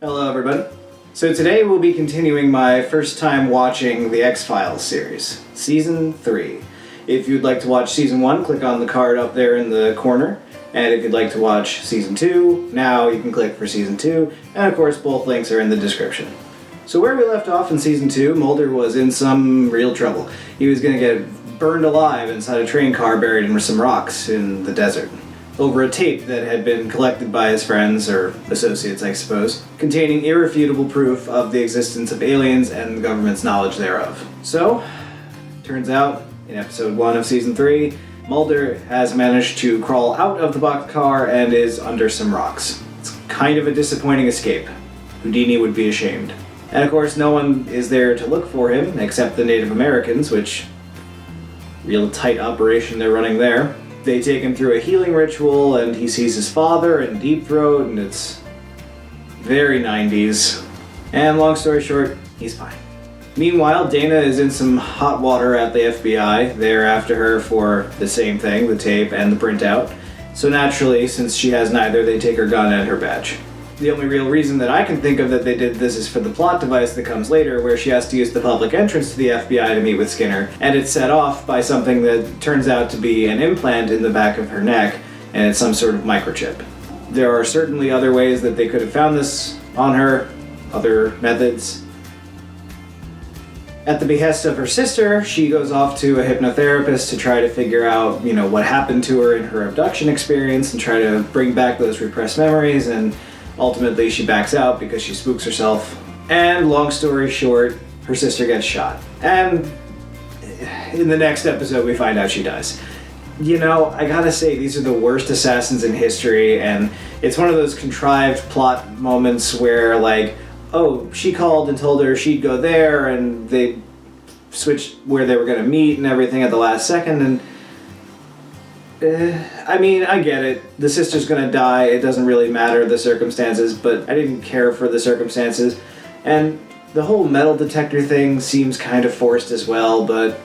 Hello, everybody. So today we'll be continuing my first time watching the X-Files series, Season 3. If you'd like to watch Season 1, click on the card up there in the corner. And if you'd like to watch Season 2, now you can click for Season 2. And of course, both links are in the description. So where we left off in Season 2, Mulder was in some real trouble. He was going to get burned alive inside a train car buried in some rocks in the desert, over a tape that had been collected by his friends, or associates I suppose, containing irrefutable proof of the existence of aliens and the government's knowledge thereof. So, turns out, in episode 1 of Season 3, Mulder has managed to crawl out of the boxcar and is under some rocks. It's kind of a disappointing escape. Houdini would be ashamed. And of course, no one is there to look for him, except the Native Americans, which, real tight operation they're running there. They take him through a healing ritual, and he sees his father in Deep Throat, and it's very 90s. And long story short, he's fine. Meanwhile, Dana is in some hot water at the FBI. They're after her for the same thing, the tape and the printout. So naturally, since she has neither, they take her gun and her badge. The only real reason that I can think of that they did this is for the plot device that comes later, where she has to use the public entrance to the FBI to meet with Skinner, and it's set off by something that turns out to be an implant in the back of her neck, and it's some sort of microchip. There are certainly other ways that they could have found this on her, other methods. At the behest of her sister, she goes off to a hypnotherapist to try to figure out, what happened to her in her abduction experience and try to bring back those repressed memories, and ultimately, she backs out because she spooks herself. And long story short, her sister gets shot. And in the next episode, we find out she dies. I gotta say, these are the worst assassins in history, and it's one of those contrived plot moments where, she called and told her she'd go there, and they switched where they were gonna meet and everything at the last second, and I get it. The sister's gonna die. It doesn't really matter the circumstances, but I didn't care for the circumstances. And the whole metal detector thing seems kind of forced as well, but,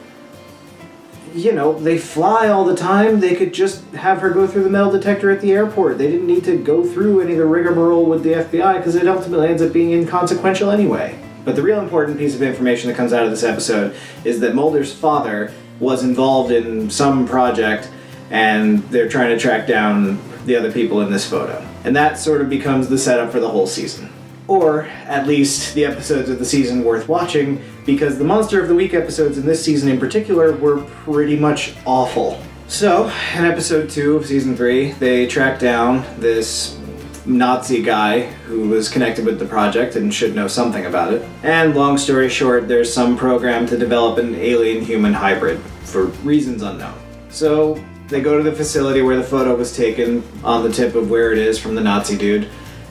they fly all the time. They could just have her go through the metal detector at the airport. They didn't need to go through any of the rigmarole with the FBI, because it ultimately ends up being inconsequential anyway. But the real important piece of information that comes out of this episode is that Mulder's father was involved in some project, and they're trying to track down the other people in this photo. And that sort of becomes the setup for the whole season. Or, at least, the episodes of the season worth watching, because the Monster of the Week episodes in this season in particular were pretty much awful. So, in episode 2 of season 3, they track down this Nazi guy who was connected with the project and should know something about it. And long story short, there's some program to develop an alien-human hybrid, for reasons unknown. So, they go to the facility where the photo was taken, on the tip of where it is from the Nazi dude,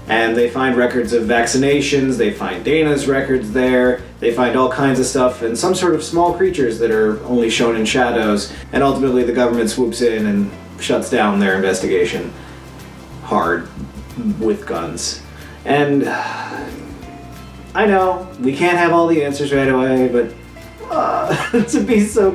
and they find records of vaccinations, they find Dana's records there, they find all kinds of stuff, and some sort of small creatures that are only shown in shadows, and ultimately the government swoops in and shuts down their investigation. Hard. With guns. And I know, we can't have all the answers right away, but to be so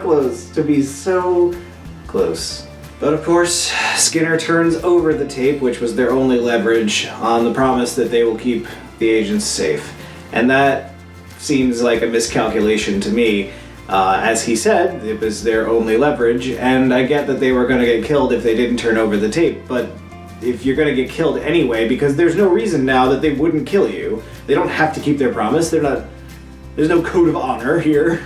close. But of course, Skinner turns over the tape, which was their only leverage, on the promise that they will keep the agents safe. And that seems like a miscalculation to me. As he said, it was their only leverage, and I get that they were going to get killed if they didn't turn over the tape, but if you're going to get killed anyway, because there's no reason now that they wouldn't kill you. They don't have to keep their promise. There's no code of honor here.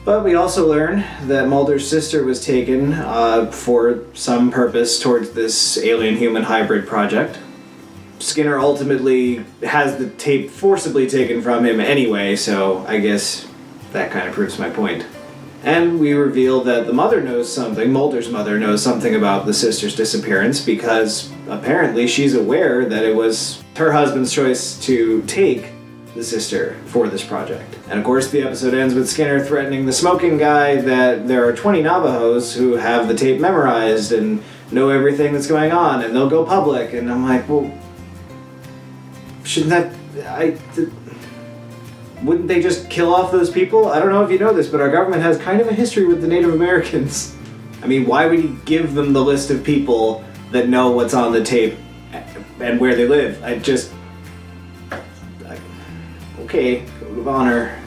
But we also learn that Mulder's sister was taken for some purpose towards this alien-human hybrid project. Skinner ultimately has the tape forcibly taken from him anyway, so I guess that kind of proves my point. And we reveal that the mother knows something, Mulder's mother knows something about the sister's disappearance, because apparently she's aware that it was her husband's choice to take the sister for this project. And of course the episode ends with Skinner threatening the smoking guy that there are 20 Navajos who have the tape memorized and know everything that's going on, and they'll go public. And I'm like, well, shouldn't that... Wouldn't they just kill off those people? I don't know if you know this, but our government has kind of a history with the Native Americans. I mean, why would he give them the list of people that know what's on the tape and where they live? Okay, code of honor.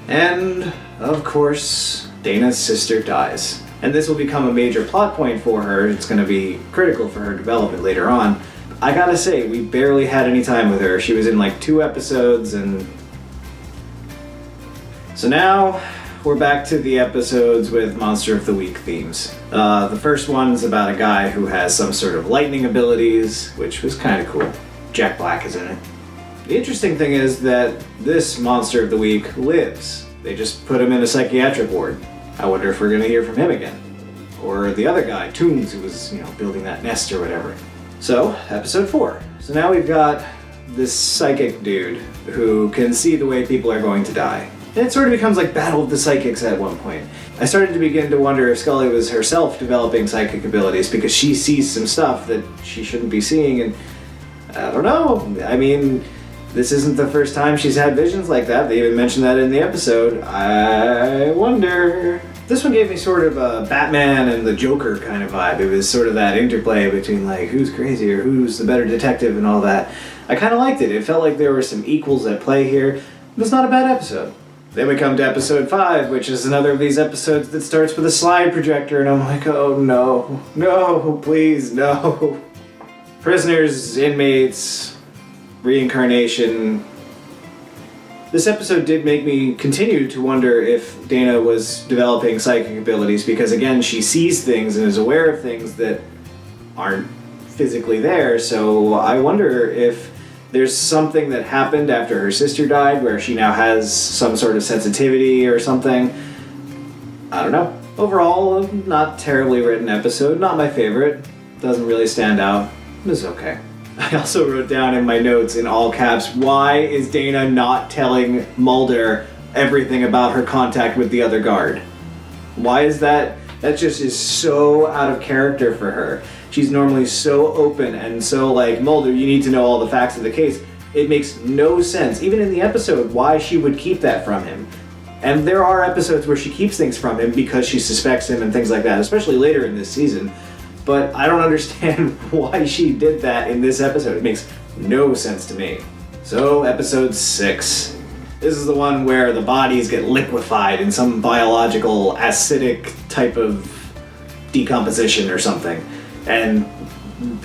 And, of course, Dana's sister dies. And this will become a major plot point for her. It's going to be critical for her development later on. I gotta say, we barely had any time with her. She was in like 2 episodes, and... So now, we're back to the episodes with Monster of the Week themes. The first one's about a guy who has some sort of lightning abilities, which was kind of cool. Jack Black is in it. The interesting thing is that this Monster of the Week lives. They just put him in a psychiatric ward. I wonder if we're going to hear from him again. Or the other guy, Toons, who was, building that nest or whatever. So, episode 4. So now we've got this psychic dude who can see the way people are going to die. And it sort of becomes like Battle of the Psychics at one point. I started to begin to wonder if Scully was herself developing psychic abilities because she sees some stuff that she shouldn't be seeing, and I don't know. I mean, this isn't the first time she's had visions like that. They even mentioned that in the episode. I wonder... This one gave me sort of a Batman and the Joker kind of vibe. It was sort of that interplay between like who's crazy or who's the better detective and all that. I kind of liked it. It felt like there were some equals at play here. It was not a bad episode. Then we come to episode 5, which is another of these episodes that starts with a slide projector, and I'm like, oh no, no, please, no. Prisoners, inmates, reincarnation. This episode did make me continue to wonder if Dana was developing psychic abilities because, again, she sees things and is aware of things that aren't physically there, so I wonder if there's something that happened after her sister died where she now has some sort of sensitivity or something. I don't know. Overall, not terribly written episode, not my favorite. Doesn't really stand out. It was okay. I also wrote down in my notes in all caps, why is Dana not telling Mulder everything about her contact with the other guard? Why is that? That just is so out of character for her. She's normally so open and so like, Mulder, you need to know all the facts of the case. It makes no sense, even in the episode, why she would keep that from him. And there are episodes where she keeps things from him because she suspects him and things like that, especially later in this season. But I don't understand why she did that in this episode. It makes no sense to me. So, episode 6. This is the one where the bodies get liquefied in some biological acidic type of decomposition or something. And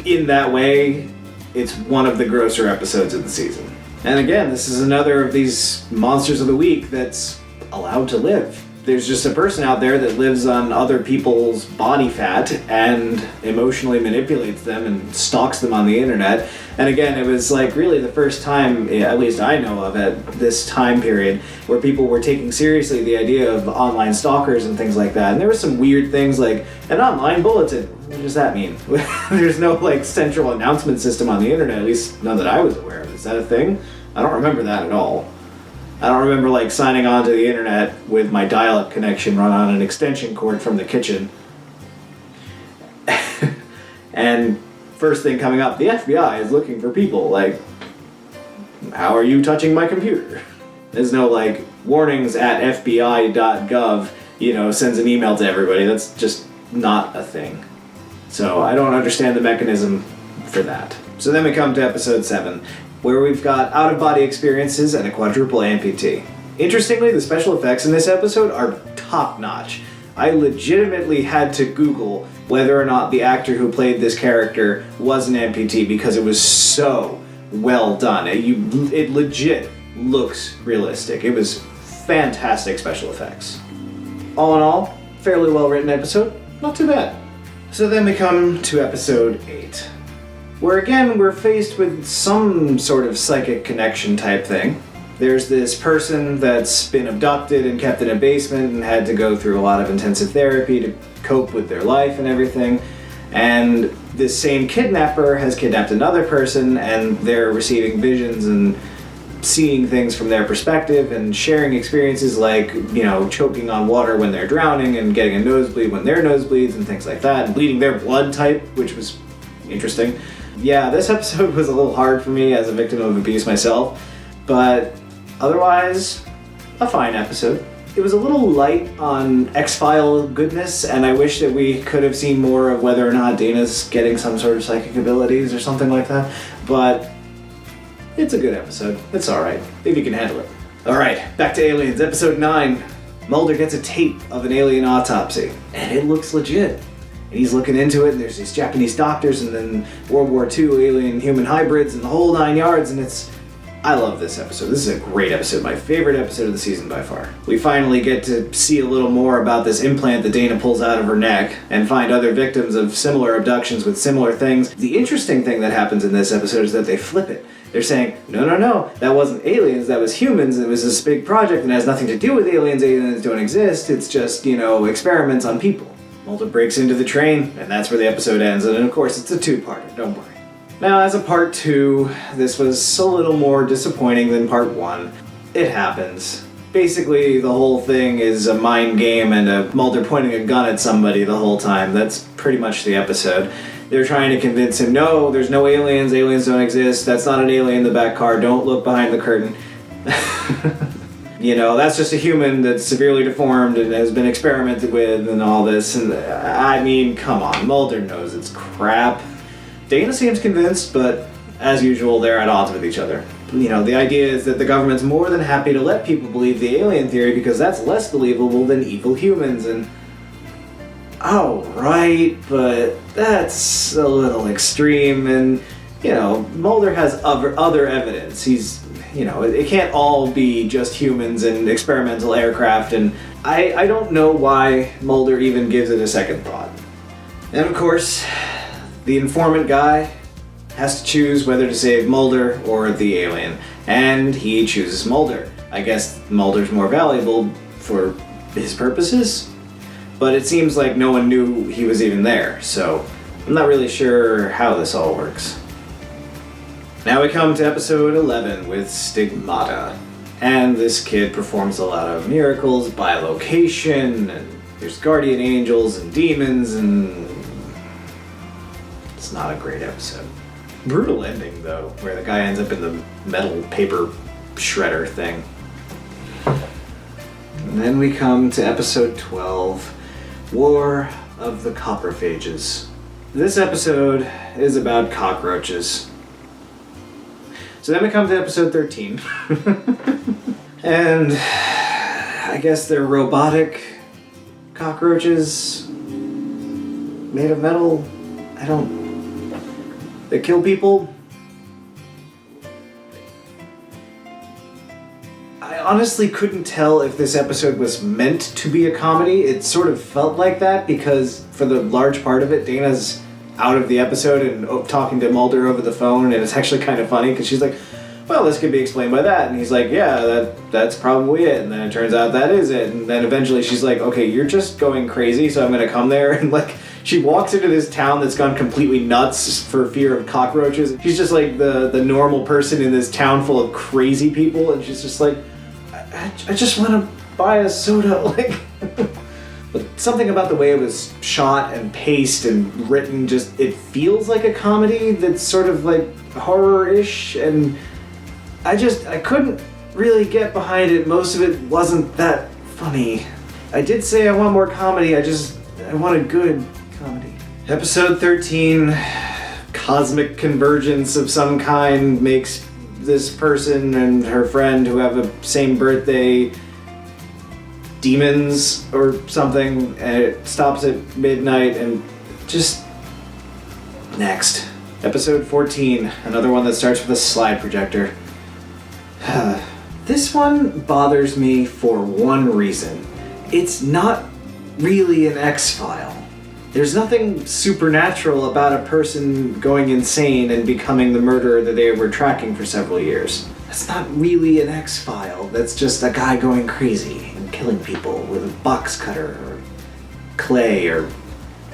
in that way, it's one of the grosser episodes of the season. And again, this is another of these monsters of the week that's allowed to live. There's just a person out there that lives on other people's body fat and emotionally manipulates them and stalks them on the internet. And again, it was like really the first time, at least I know of at this time period, where people were taking seriously the idea of online stalkers and things like that. And there were some weird things like an online bulletin. What does that mean? There's no like central announcement system on the internet, at least none that I was aware of. Is that a thing? I don't remember that at all. I don't remember like signing on to the internet with my dial-up connection run on an extension cord from the kitchen. And first thing coming up, the FBI is looking for people. Like, how are you touching my computer? There's no like warnings at fbi.gov, sends an email to everybody. That's just not a thing. So I don't understand the mechanism for that. So then we come to episode 7. Where we've got out-of-body experiences and a quadruple amputee. Interestingly, the special effects in this episode are top-notch. I legitimately had to Google whether or not the actor who played this character was an amputee because it was so well done. It legit looks realistic. It was fantastic special effects. All in all, fairly well-written episode. Not too bad. So then we come to episode 8. Where again, we're faced with some sort of psychic connection type thing. There's this person that's been abducted and kept in a basement and had to go through a lot of intensive therapy to cope with their life and everything. And this same kidnapper has kidnapped another person and they're receiving visions and seeing things from their perspective and sharing experiences like, choking on water when they're drowning and getting a nosebleed when their nose bleeds and things like that, and bleeding their blood type, which was interesting. Yeah, this episode was a little hard for me as a victim of abuse myself, but otherwise, a fine episode. It was a little light on X-File goodness, and I wish that we could have seen more of whether or not Dana's getting some sort of psychic abilities or something like that, but It's a good episode. It's alright. Maybe you can handle it. Alright, back to Aliens, episode 9. Mulder gets a tape of an alien autopsy, and it looks legit. And he's looking into it, and there's these Japanese doctors, and then World War II alien-human hybrids, and the whole 9 yards, and I love this episode. This is a great episode, my favorite episode of the season by far. We finally get to see a little more about this implant that Dana pulls out of her neck, and find other victims of similar abductions with similar things. The interesting thing that happens in this episode is that they flip it. They're saying, no, that wasn't aliens, that was humans, it was this big project and it has nothing to do with aliens don't exist, it's just, experiments on people. Mulder breaks into the train, and that's where the episode ends, and of course it's a two-parter, don't worry. Now, as a part 2, this was a little more disappointing than part 1. It happens. Basically, the whole thing is a mind game and a Mulder pointing a gun at somebody the whole time. That's pretty much the episode. They're trying to convince him, no, there's no aliens don't exist, that's not an alien in the back car, don't look behind the curtain. That's just a human that's severely deformed and has been experimented with and all this, and I mean, come on, Mulder knows it's crap. Dana seems convinced, but as usual, they're at odds with each other. The idea is that the government's more than happy to let people believe the alien theory because that's less believable than evil humans, and oh, right, but that's a little extreme, and, Mulder has other evidence. It can't all be just humans and experimental aircraft, and I don't know why Mulder even gives it a second thought. And of course, the informant guy has to choose whether to save Mulder or the alien, and he chooses Mulder. I guess Mulder's more valuable for his purposes? But it seems like no one knew he was even there, so I'm not really sure how this all works. Now we come to episode 11 with Stigmata. And this kid performs a lot of miracles by location, and there's guardian angels and demons, and it's not a great episode. Brutal ending, though, where the guy ends up in the metal paper shredder thing. And then we come to episode 12. War of the Coprophages. This episode is about cockroaches. So then we come to episode 13. And I guess they're robotic cockroaches made of metal. They kill people. I honestly couldn't tell if this episode was meant to be a comedy. It sort of felt like that because for the large part of it, Dana's out of the episode and talking to Mulder over the phone, and it's actually kind of funny because she's like, well, this could be explained by that, and he's like, yeah, that's probably it, and then it turns out that is it, and then eventually she's like, okay, you're just going crazy, so I'm gonna come there, and she walks into this town that's gone completely nuts for fear of cockroaches. She's just like the normal person in this town full of crazy people, and she's just like, I just want to buy a soda, But something about the way it was shot and paced and written, it feels like a comedy that's sort of horror-ish, and I couldn't really get behind it. Most of it wasn't that funny. I did say I want more comedy, I want a good comedy. Episode 13, cosmic convergence of some kind makes this person and her friend who have the same birthday demons or something, and it stops at midnight, and just next. Episode 14, another one that starts with a slide projector. This one bothers me for one reason. It's not really an X-File. There's nothing supernatural about a person going insane and becoming the murderer that they were tracking for several years. That's not really an X-File. That's just a guy going crazy and killing people with a box cutter or clay or...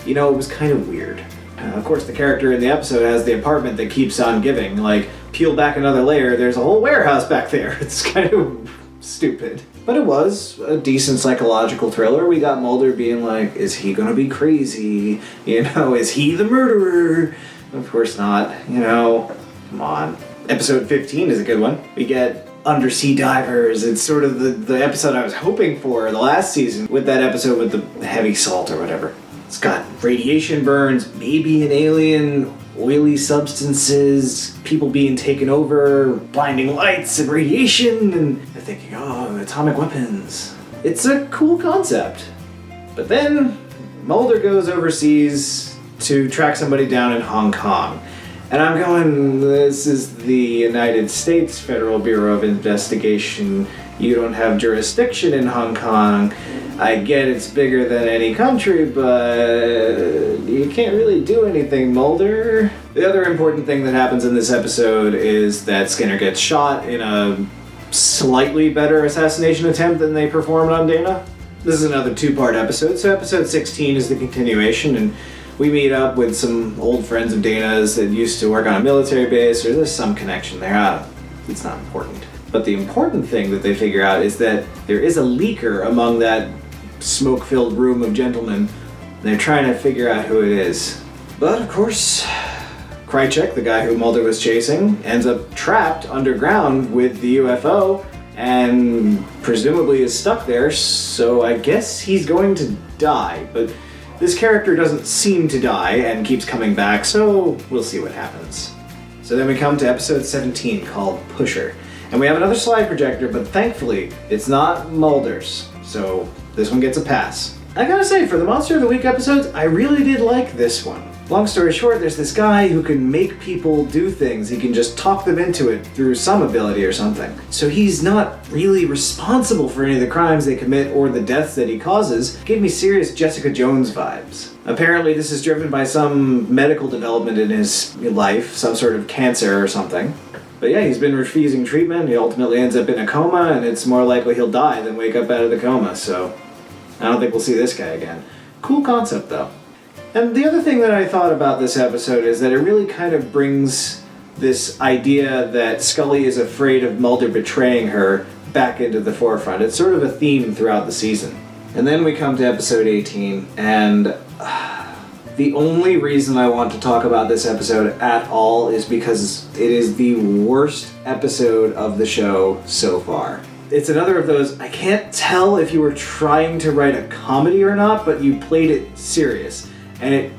it was kind of weird. Of course, the character in the episode has the apartment that keeps on giving. Peel back another layer, there's a whole warehouse back there. It's kind of stupid. But it was a decent psychological thriller. We got Mulder being like, is he gonna be crazy? Is he the murderer? Of course not. Come on. Episode 15 is a good one. We get undersea divers. It's sort of the episode I was hoping for the last season with that episode with the heavy salt or whatever. It's got radiation burns, maybe an alien oily substances, people being taken over, blinding lights and radiation, and they're thinking, oh, atomic weapons. It's a cool concept. But then Mulder goes overseas to track somebody down in Hong Kong. And I'm going, this is the United States Federal Bureau of Investigation. You don't have jurisdiction in Hong Kong. I get it's bigger than any country, but you can't really do anything, Mulder. The other important thing that happens in this episode is that Skinner gets shot in a slightly better assassination attempt than they performed on Dana. This is another two-part episode, so episode 16 is the continuation, and we meet up with some old friends of Dana's that used to work on a military base, or there's some connection there. It's not important. But the important thing that they figure out is that there is a leaker among that smoke-filled room of gentlemen. They're trying to figure out who it is. But, of course, Krychek, the guy who Mulder was chasing, ends up trapped underground with the UFO and presumably is stuck there, so I guess he's going to die. But this character doesn't seem to die and keeps coming back, so we'll see what happens. So then we come to episode 17 called Pusher. And we have another slide projector, but thankfully it's not Mulder's, so this one gets a pass. I gotta say, for the Monster of the Week episodes, I really did like this one. Long story short, there's this guy who can make people do things. He can just talk them into it through some ability or something. So he's not really responsible for any of the crimes they commit or the deaths that he causes. Gave me serious Jessica Jones vibes. Apparently this is driven by some medical development in his life, some sort of cancer or something. But yeah, he's been refusing treatment, he ultimately ends up in a coma, and it's more likely he'll die than wake up out of the coma, so I don't think we'll see this guy again. Cool concept, though. And the other thing that I thought about this episode is that it really kind of brings this idea that Scully is afraid of Mulder betraying her back into the forefront. It's sort of a theme throughout the season. And then we come to episode 18, and the only reason I want to talk about this episode at all is because it is the worst episode of the show so far. It's another of those, I can't tell if you were trying to write a comedy or not, but you played it serious. And it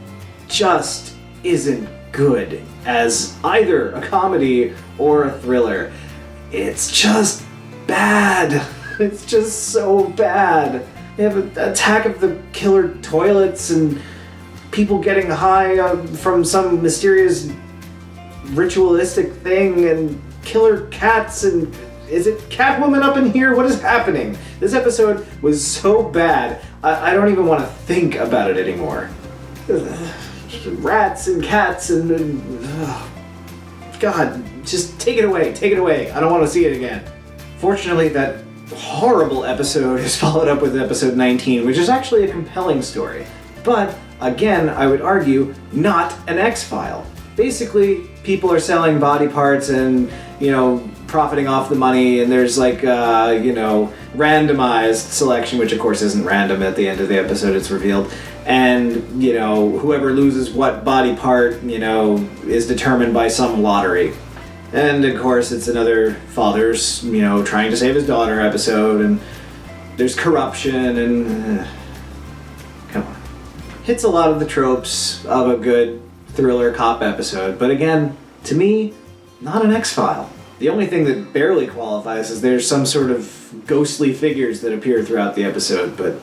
just isn't good as either a comedy or a thriller. It's just bad. It's just so bad. You have an attack of the killer toilets and people getting high from some mysterious ritualistic thing and killer cats and... Is it Catwoman up in here? What is happening? This episode was so bad, I don't even want to think about it anymore. Rats and cats and God, just take it away, I don't want to see it again. Fortunately, that horrible episode is followed up with episode 19, which is actually a compelling story. But, again, I would argue, not an X-File. Basically, people are selling body parts and, profiting off the money, and there's randomized selection, which of course isn't random at the end of the episode, it's revealed. And, whoever loses what body part, is determined by some lottery. And of course it's another father's, trying to save his daughter episode, and there's corruption and... come on. Hits a lot of the tropes of a good thriller cop episode, but again, to me, not an X-File. The only thing that barely qualifies is there's some sort of ghostly figures that appear throughout the episode, but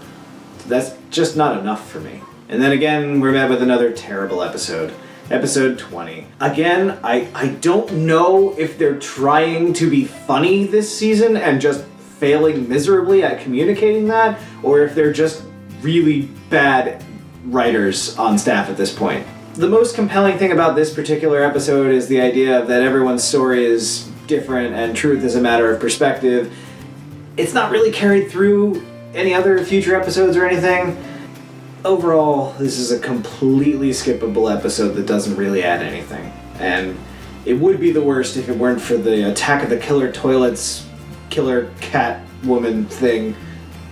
that's just not enough for me. And then again, we're met with another terrible episode. Episode 20. Again, I don't know if they're trying to be funny this season and just failing miserably at communicating that, or if they're just really bad writers on staff at this point. The most compelling thing about this particular episode is the idea that everyone's story is different and truth is a matter of perspective. It's not really carried through any other future episodes or anything. Overall, this is a completely skippable episode that doesn't really add anything. And it would be the worst if it weren't for the attack of the killer toilets, killer cat woman thing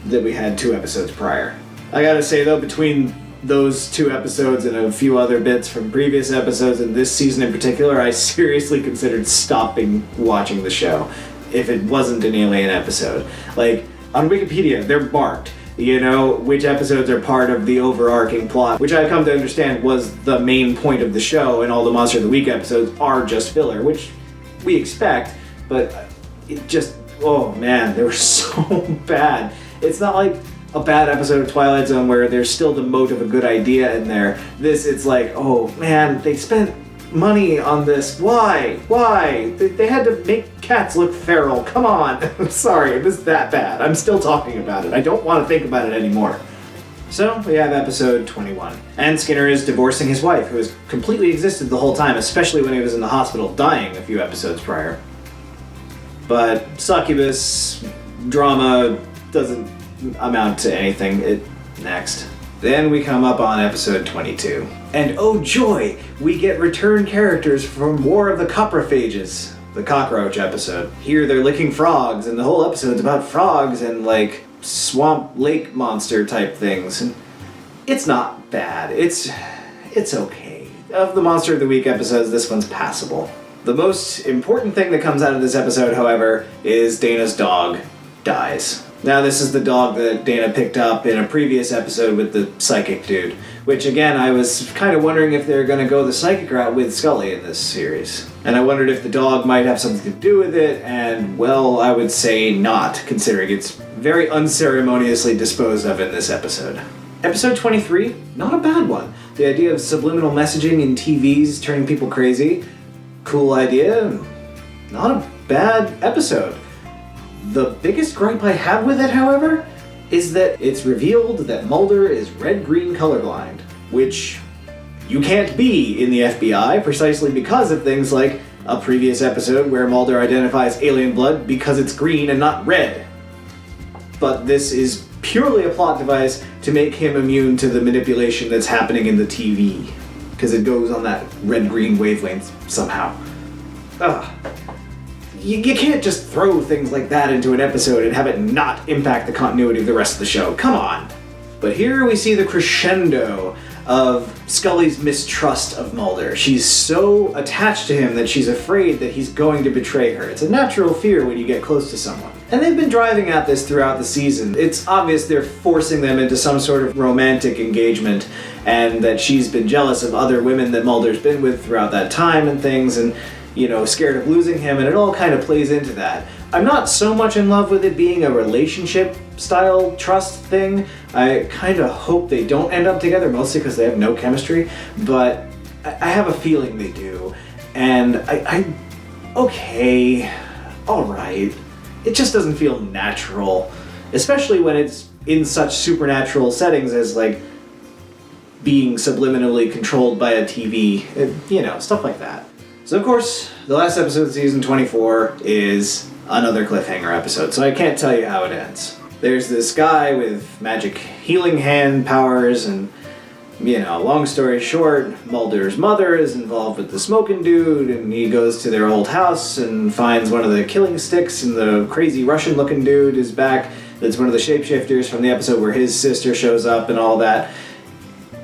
that we had 2 episodes prior. I gotta say though, between those 2 episodes and a few other bits from previous episodes and this season in particular, I seriously considered stopping watching the show if it wasn't an Alien episode. Like, on Wikipedia, they're marked. You know, which episodes are part of the overarching plot, which I've come to understand was the main point of the show, and all the Monster of the Week episodes are just filler, which we expect, but it just, oh man, they were so bad. It's not like a bad episode of Twilight Zone where there's still the mote of a good idea in there. This, it's like, oh man, they spent money on this. Why? They had to make cats look feral. Come on. I'm sorry, it was that bad. I'm still talking about it. I don't want to think about it anymore. So, we have episode 21. And Skinner is divorcing his wife, who has completely existed the whole time, especially when he was in the hospital dying a few episodes prior. But succubus drama doesn't amount to anything. Next. Then we come up on episode 22. And oh joy, we get return characters from War of the Coprophages, the cockroach episode. Here they're licking frogs, and the whole episode's about frogs and like swamp lake monster type things. And it's not bad. It's okay. Of the Monster of the Week episodes, this one's passable. The most important thing that comes out of this episode, however, is Dana's dog dies. Now, this is the dog that Dana picked up in a previous episode with the psychic dude, which, again, I was kind of wondering if they're going to go the psychic route with Scully in this series. And I wondered if the dog might have something to do with it, and, well, I would say not, considering it's very unceremoniously disposed of in this episode. Episode 23, not a bad one. The idea of subliminal messaging in TVs turning people crazy, cool idea, not a bad episode. The biggest gripe I have with it, however, is that it's revealed that Mulder is red-green colorblind, which you can't be in the FBI precisely because of things like a previous episode where Mulder identifies alien blood because it's green and not red. But this is purely a plot device to make him immune to the manipulation that's happening in the TV, because it goes on that red-green wavelength somehow. Ugh. You can't just throw things like that into an episode and have it not impact the continuity of the rest of the show. Come on! But here we see the crescendo of Scully's mistrust of Mulder. She's so attached to him that she's afraid that he's going to betray her. It's a natural fear when you get close to someone. And they've been driving at this throughout the season. It's obvious they're forcing them into some sort of romantic engagement, and that she's been jealous of other women that Mulder's been with throughout that time and things, and you know, scared of losing him, and it all kind of plays into that. I'm not so much in love with it being a relationship-style trust thing. I kind of hope they don't end up together, mostly because they have no chemistry, but I have a feeling they do. And okay, alright. It just doesn't feel natural, especially when it's in such supernatural settings as, like, being subliminally controlled by a TV, you know, stuff like that. So, of course, the last episode of season 24 is another cliffhanger episode, so I can't tell you how it ends. There's this guy with magic healing hand powers, and, you know, long story short, Mulder's mother is involved with the smoking dude, and he goes to their old house and finds one of the killing sticks, and the crazy Russian-looking dude is back. That's one of the shapeshifters from the episode where his sister shows up and all that.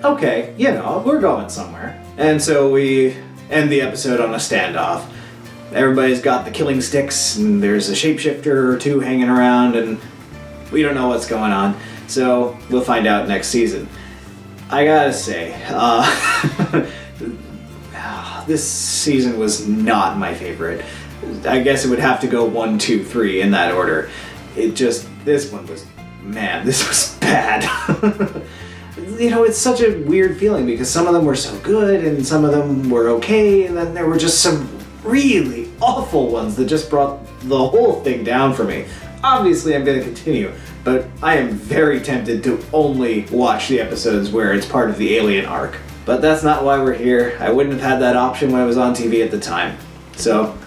Okay, you know, we're going somewhere. And so we end the episode on a standoff. Everybody's got the killing sticks, and there's a shapeshifter or two hanging around, and we don't know what's going on, so we'll find out next season. I gotta say, this season was not my favorite. I guess it would have to go 1, 2, 3 in that order. This one was, man, this was bad. You know, it's such a weird feeling because some of them were so good and some of them were okay, and then there were just some really awful ones that just brought the whole thing down for me. Obviously, I'm going to continue, but I am very tempted to only watch the episodes where it's part of the alien arc. But that's not why we're here. I wouldn't have had that option when I was on TV at the time. So,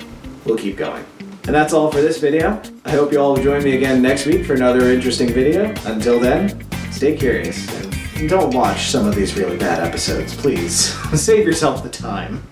we'll keep going. And that's all for this video. I hope you all will join me again next week for another interesting video. Until then, stay curious and don't watch some of these really bad episodes, please. Save yourself the time.